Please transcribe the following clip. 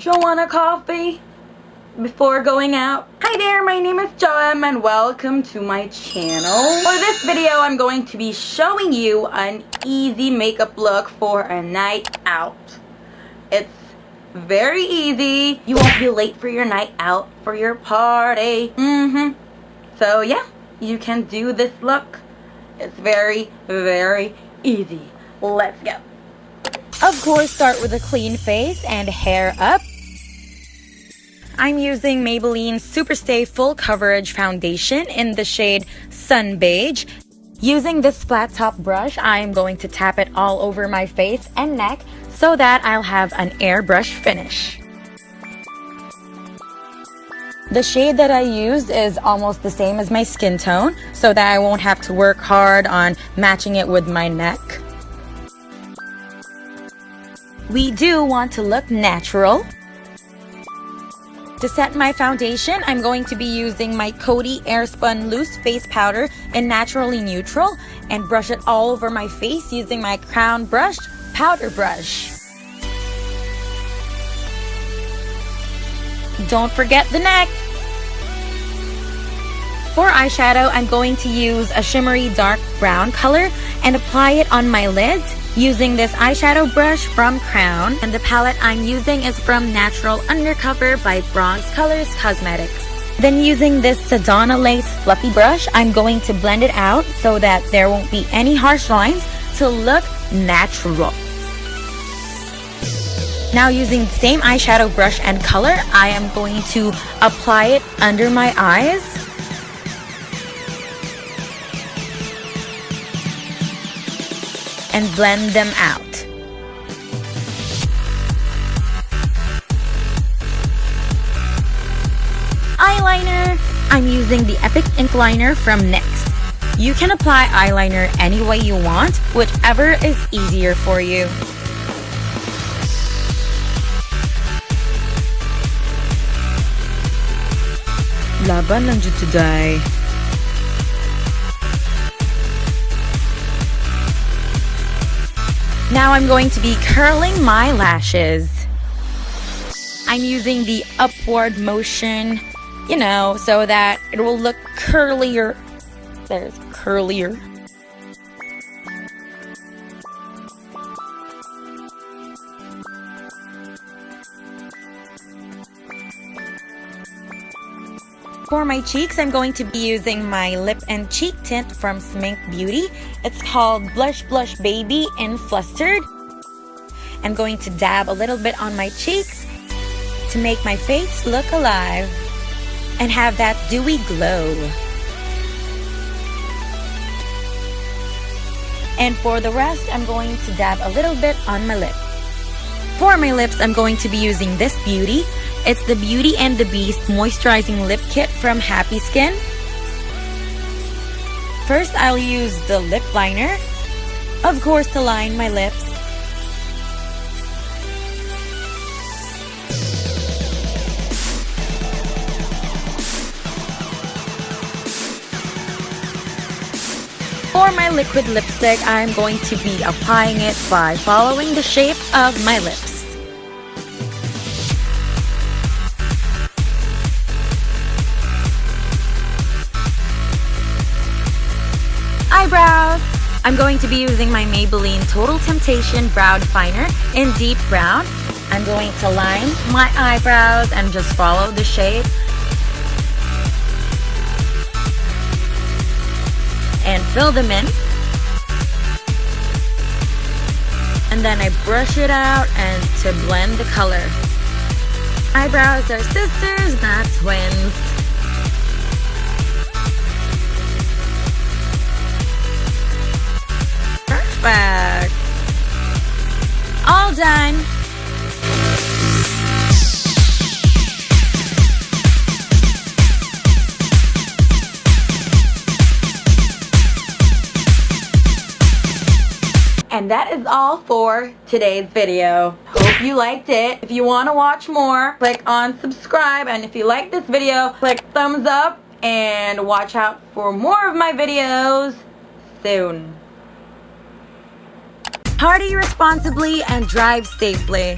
Don't you want a coffee before going out? Hi there, my name is Joem and welcome to my channel. For this video, I'm going to be showing you an easy makeup look for a night out. It's very easy. You won't be late for your night out, for your party. So yeah, you can do this look. It's very, very easy. Let's go. Of course, start with a clean face and hair up. I'm using Maybelline Superstay Full Coverage Foundation in the shade Sun Beige. Using this flat top brush, I'm going to tap it all over my face and neck so that I'll have an airbrush finish. The shade that I used is almost the same as my skin tone, so that I won't have to work hard on matching it with my neck. We do want to look natural. To set my foundation, I'm going to be using my Coty Airspun Loose Face Powder in Naturally Neutral and brush it all over my face using my Crown Brush powder brush. Don't forget the neck. For eyeshadow, I'm going to use a shimmery dark brown color and apply it on my lids using this eyeshadow brush from Crown, and the palette I'm using is from Natural Undercover by Bronx Colors Cosmetics. Then using this Sedona lace fluffy brush, I'm going to blend it out so that there won't be any harsh lines to look natural. Now using the same eyeshadow brush and color, I am going to apply it under my eyes. And blend them out. Eyeliner. I'm using the Epic Ink Liner from NYX. You can apply eyeliner any way you want, whichever is easier for you. Laban lang dyan today. Now I'm going to be curling my lashes. I'm using the upward motion, so that it will look curlier. There's curlier. For my cheeks, I'm going to be using my lip and cheek tint from Smink Beauty. It's called Blush Blush Baby in Flustered. I'm going to dab a little bit on my cheeks to make my face look alive and have that dewy glow. And for the rest, I'm going to dab a little bit on my lip. For my lips, I'm going to be using this beauty. It's the Beauty and the Beast Moisturizing Lip Kit from Happy Skin. First, I'll use the lip liner, of course, to line my lips. For my liquid lipstick, I'm going to be applying it by following the shape of my lips. Eyebrows. I'm going to be using my Maybelline Total Temptation Brow Definer in deep brown. I'm going to line my eyebrows and just follow the shape. And fill them in. And then I brush it out and to blend the color. Eyebrows are sisters, not twins. Perfect. All done. And that is all for today's video. Hope you liked it. If you want to watch more, click on subscribe. And if you like this video, click thumbs up and watch out for more of my videos soon. Party responsibly and drive safely.